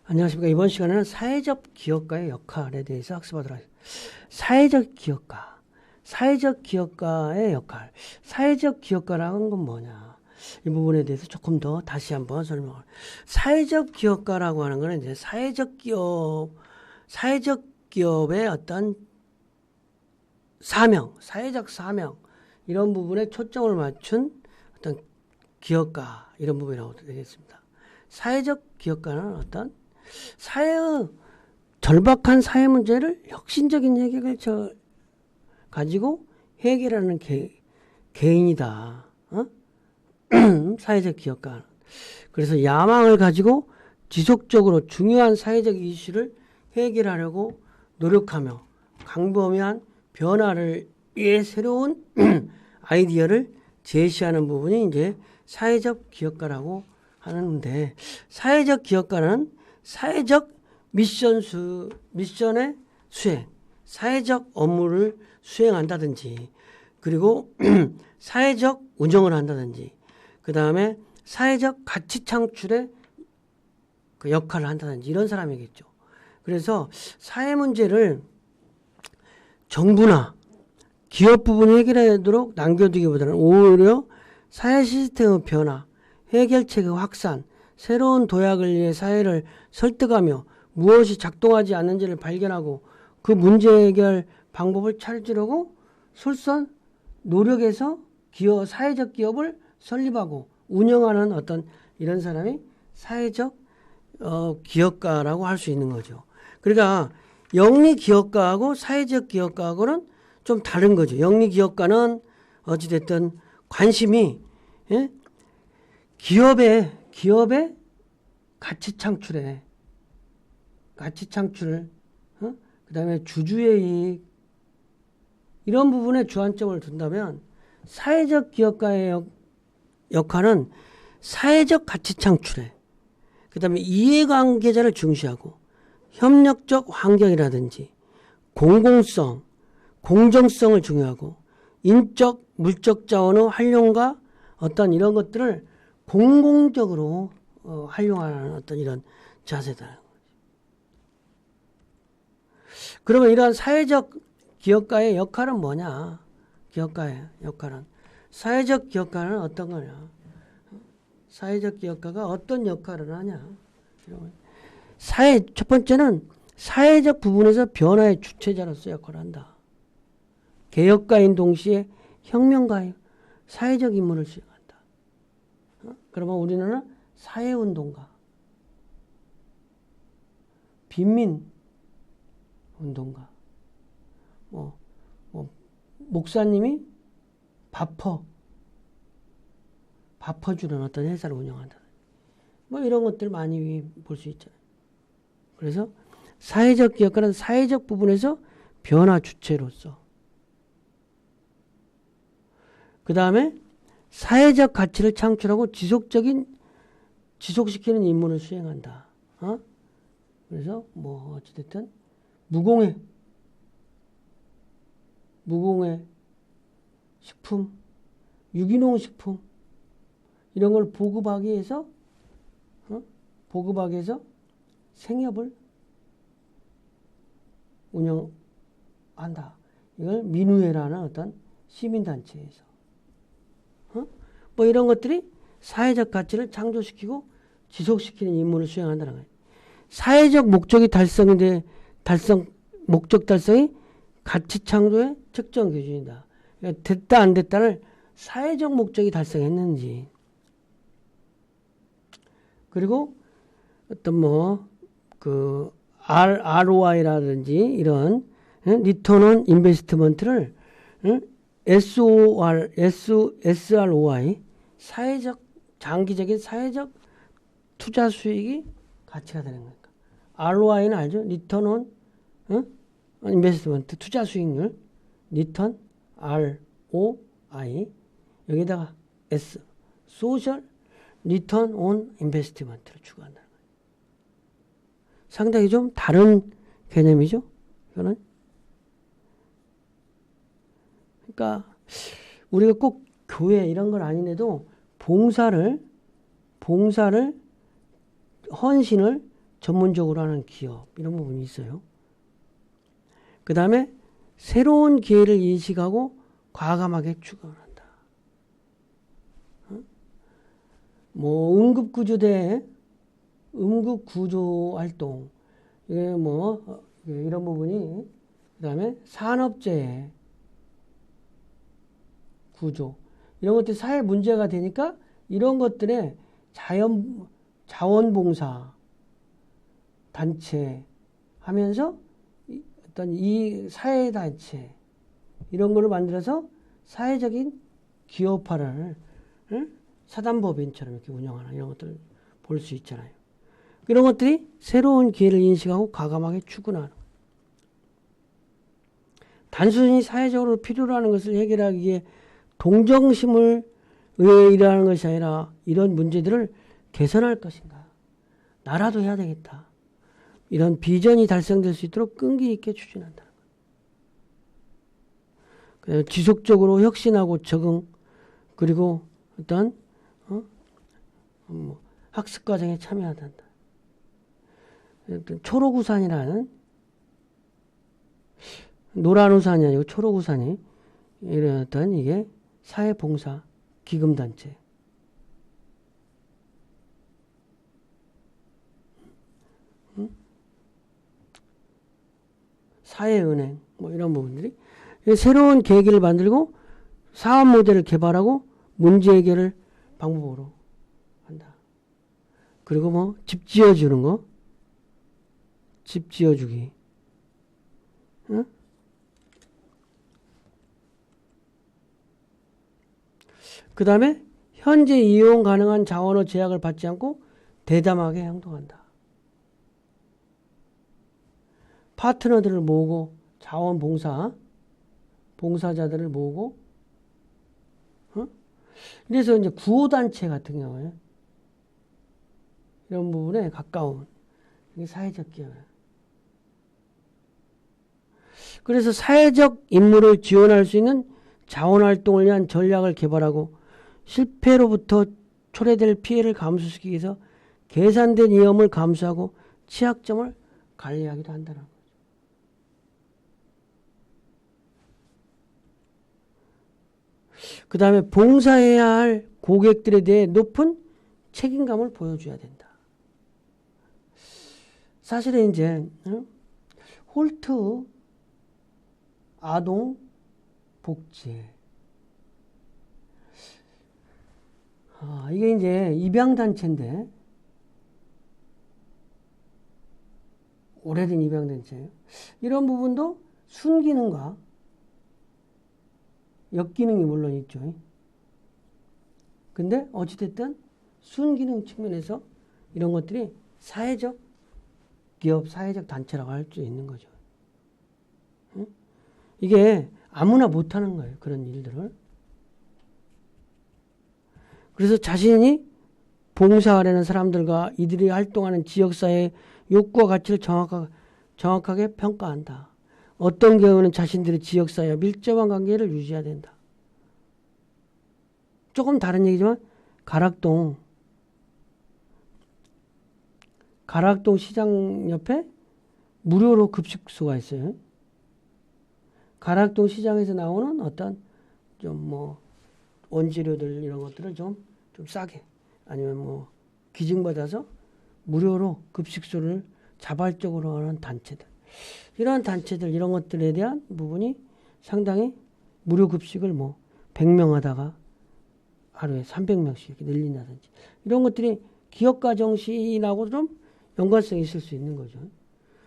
안녕하십니까. 이번 시간에는 사회적 기업가의 역할에 대해서 학습하도록 하겠습니다. 사회적 기업가. 사회적 기업가의 역할. 사회적 기업가라는 건 뭐냐. 이 부분에 대해서 조금 더 다시 한번 설명을. 사회적 기업가라고 하는 거는 이제 사회적 기업의 어떤 사명, 사회적 사명, 이런 부분에 초점을 맞춘 어떤 기업가, 이런 부분이라고 되겠습니다. 사회적 기업가는 어떤 사회의 절박한 사회 문제를 혁신적인 해결을 가지고 해결하는 개인이다. 사회적 기업가. 그래서 야망을 가지고 지속적으로 중요한 사회적 이슈를 해결하려고 노력하며 광범위한 변화를 위해 새로운 아이디어를 제시하는 부분이 이제 사회적 기업가라고 하는데, 사회적 기업가는 사회적 미션의 수행, 사회적 업무를 수행한다든지, 그리고 사회적 운영을 한다든지, 그 다음에 사회적 가치 창출의 그 역할을 한다든지, 이런 사람이겠죠. 그래서 사회 문제를 정부나 기업 부분이 해결하도록 남겨두기보다는 오히려 사회 시스템의 변화, 해결책의 확산, 새로운 도약을 위해 사회를 설득하며 무엇이 작동하지 않는지를 발견하고 그 문제 해결 방법을 찾으려고 솔선 노력해서 사회적 기업을 설립하고 운영하는 어떤 이런 사람이 사회적 기업가라고 할 수 있는 거죠. 그러니까 영리 기업가하고 사회적 기업가하고는 좀 다른 거죠. 영리 기업가는 어찌됐든 관심이 기업의 가치 창출, 그 다음에 주주의 이익, 이런 부분에 주안점을 둔다면 사회적 기업가의 역할은 사회적 가치 창출에, 그 다음에 이해관계자를 중시하고 협력적 환경이라든지 공공성, 공정성을 중요하고 인적, 물적 자원의 활용과 어떤 이런 것들을 공공적으로 활용하는 어떤 이런 자세다. 그러면 이러한 사회적 기업가의 역할은 뭐냐? 기업가의 역할은. 사회적 기업가는 어떤 거냐? 사회적 기업가가 어떤 역할을 하냐? 첫 번째는 사회적 부분에서 변화의 주체자로서 역할을 한다. 개혁가인 동시에 혁명가의 사회적 임무를 수행한다. 그러면 우리는 사회운동가, 빈민운동가, 목사님이 밥퍼주는 어떤 회사를 운영한다. 이런 것들 많이 볼 수 있잖아요. 그래서 사회적 기업가는 사회적 부분에서 변화 주체로서, 그 다음에 사회적 가치를 창출하고 지속시키는 임무를 수행한다. 그래서 어찌됐든 무공해 식품, 유기농 식품, 이런 걸 보급하기 위해서 생협을 운영한다. 이걸 민우회라는 어떤 시민단체에서 이런 것들이 사회적 가치를 창조시키고 지속시키는 임무를 수행한다는 거예요. 사회적 목적이 목적 달성이 가치 창조의 특정 기준이다. 그러니까 됐다 안 됐다를 사회적 목적이 달성했는지, 그리고 어떤 ROI라든지 이런 리턴 온 인베스트먼트를 SROI, 장기적인 사회적 투자 수익이 가치가 되는 거니까. ROI는 알죠? 리턴 온 인베스트먼트, 투자 수익률, 리턴 ROI, 여기다가 S, 소셜 리턴 온 인베스트먼트를 추구한다는 거예요. 상당히 좀 다른 개념이죠. 이거는. 그러니까 우리가 꼭 교회 이런 건 아니래도 봉사를 헌신을 전문적으로 하는 기업 이런 부분이 있어요. 그 다음에 새로운 기회를 인식하고 과감하게 추구한다. 뭐 응급구조 활동 이게 뭐 이런 부분이 그 다음에 산업재해 구조 이런 것들이 사회 문제가 되니까 이런 것들에 자원봉사 단체 하면서 어떤 이 사회단체 이런 거를 만들어서 사회적인 기업화를 사단법인처럼 이렇게 운영하는 이런 것들을 볼 수 있잖아요. 이런 것들이 새로운 기회를 인식하고 과감하게 추구하는 단순히 사회적으로 필요로 하는 것을 해결하기 위해 동정심을 의해 일하는 것이 아니라 이런 문제들을 개선할 것인가. 나라도 해야 되겠다. 이런 비전이 달성될 수 있도록 끈기 있게 추진한다는 거예요. 지속적으로 혁신하고 적응 그리고 어떤 학습 과정에 참여한다. 초록우산이라는 노란 우산이 아니고 초록우산이 이런 어떤 이게 사회봉사 기금단체 사회은행 뭐 이런 부분들이 새로운 계기를 만들고 사업 모델을 개발하고 문제 해결을 방법으로 한다. 그리고 뭐 집 지어주는 거, 집 지어주기. 응? 그 다음에 현재 이용 가능한 자원의 제약을 받지 않고 대담하게 행동한다. 파트너들을 모으고 봉사자들을 모으고 그래서 이제 구호단체 같은 경우에 이런 부분에 가까운 이게 사회적 기업이에요. 그래서 사회적 임무를 지원할 수 있는 자원활동을 위한 전략을 개발하고 실패로부터 초래될 피해를 감소시키기 위해서 계산된 위험을 감수하고 취약점을 관리하기도 한다는 거죠. 그 다음에 봉사해야 할 고객들에 대해 높은 책임감을 보여줘야 된다. 사실은 이제 홀트 아동 복지 이게 이제 입양단체인데 오래된 입양단체예요. 이런 부분도 순기능과 역기능이 물론 있죠. 근데 어찌됐든 순기능 측면에서 이런 것들이 사회적 기업, 사회적 단체라고 할 수 있는 거죠. 이게 아무나 못하는 거예요. 그런 일들을. 그래서 자신이 봉사하려는 사람들과 이들이 활동하는 지역사회의 욕구와 가치를 정확하게 평가한다. 어떤 경우는 자신들의 지역사회와 밀접한 관계를 유지해야 된다. 조금 다른 얘기지만 가락동 시장 옆에 무료로 급식소가 있어요. 가락동 시장에서 나오는 어떤 좀 뭐 원재료들 이런 것들을 좀 싸게 아니면 뭐 기증받아서 무료로 급식소를 자발적으로 하는 단체들. 이러한 단체들 이런 것들에 대한 부분이 상당히 무료 급식을 뭐 100명 하다가 하루에 300명씩 이렇게 늘린다든지 이런 것들이 기업가 정신하고 좀 연관성이 있을 수 있는 거죠.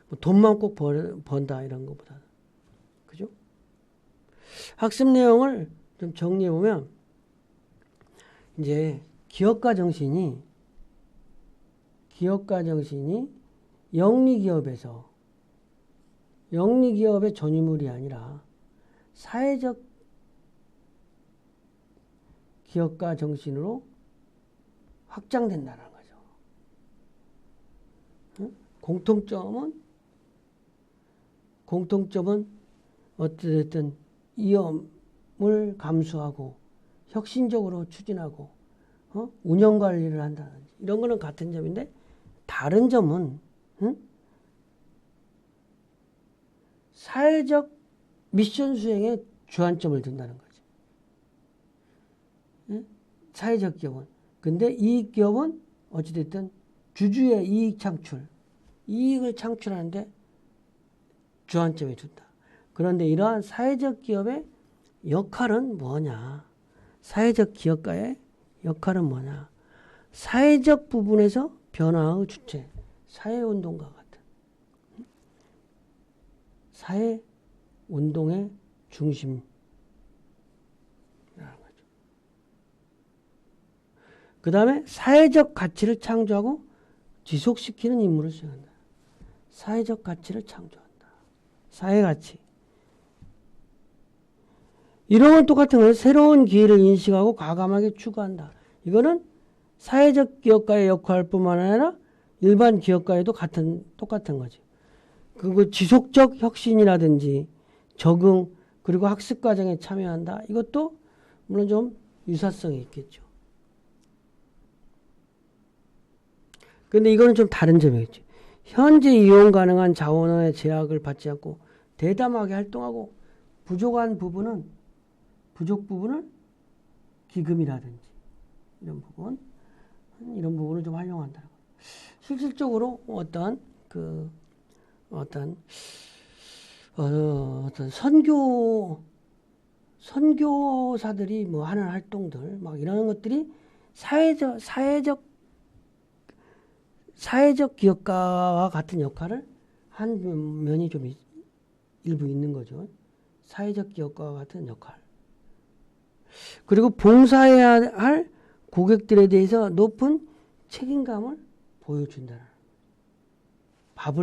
뭐 돈만 꼭 번다 이런 것보다. 그죠? 학습 내용을 좀 정리해 보면 이제 기업가 정신이 영리기업의 전유물이 아니라 사회적 기업가 정신으로 확장된다는 거죠. 공통점은 어쨌든 위험을 감수하고 혁신적으로 추진하고 운영 관리를 한다든지 이런 거는 같은 점인데 다른 점은 응? 사회적 미션 수행에 주안점을 둔다는 거지. 응? 사회적 기업은. 근데 이 기업은 어찌됐든 주주의 이익 창출, 이익을 창출하는데 주안점에 둔다. 그런데 이러한 사회적 기업의 역할은 뭐냐? 사회적 기업가의 역할은 뭐냐? 사회적 부분에서 변화의 주체, 사회운동가 같은 사회운동의 중심이라는 거죠. 그 다음에 사회적 가치를 창조하고 지속시키는 임무를 수행한다. 사회적 가치를 창조한다. 사회가치. 이런 건 똑같은 거예요. 새로운 기회를 인식하고 과감하게 추구한다. 이거는 사회적 기업가의 역할뿐만 아니라 일반 기업가에도 똑같은 거지. 그리고 지속적 혁신이라든지 적응 그리고 학습 과정에 참여한다. 이것도 물론 좀 유사성이 있겠죠. 근데 이거는 좀 다른 점이 있죠. 현재 이용 가능한 자원의 제약을 받지 않고 대담하게 활동하고 부족 부분을 기금이라든지 이런 부분을 좀 활용한다. 실질적으로 어떤 선교사들이 뭐 하는 활동들 막 이런 것들이 사회적 기업가와 같은 역할을 한 면이 좀 일부 있는 거죠. 사회적 기업가와 같은 역할. 그리고 봉사해야 할 고객들에 대해서 높은 책임감을 보여준다. 밥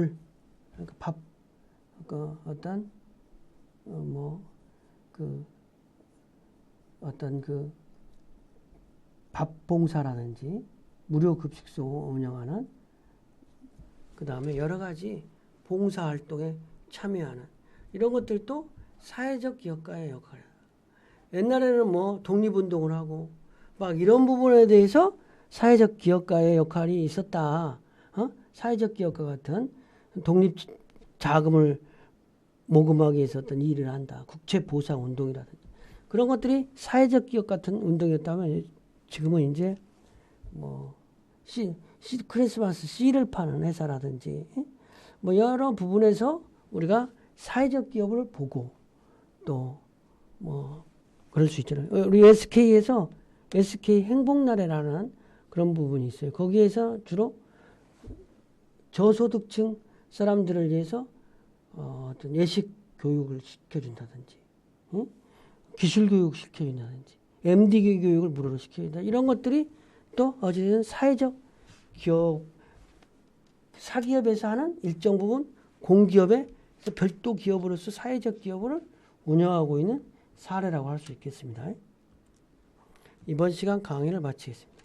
봉사라든지 무료 급식소 운영하는 그 다음에 여러 가지 봉사 활동에 참여하는 이런 것들도 사회적 기업가의 역할이야. 옛날에는 뭐 독립운동을 하고 막 이런 부분에 대해서 사회적 기업가의 역할이 있었다. 사회적 기업가 같은 독립 자금을 모금하기 위해서 어떤 일을 한다. 국채 보상 운동이라든지 그런 것들이 사회적 기업 같은 운동이었다면 지금은 이제 뭐 크리스마스 씨를 파는 회사라든지 뭐 여러 부분에서 우리가 사회적 기업을 보고 또 뭐 그럴 수 있잖아요. 우리 SK에서 SK 행복나래라는 그런 부분이 있어요. 거기에서 주로 저소득층 사람들을 위해서 어떤 예식 교육을 시켜준다든지, 기술 교육 시켜준다든지, MD 교육을 무료로 시켜준다. 이런 것들이 또 어쨌든 사회적 기업, 사기업에서 하는 일정 부분 공기업의 별도 기업으로서 사회적 기업을 운영하고 있는 사례라고 할 수 있겠습니다. 이번 시간 강의를 마치겠습니다.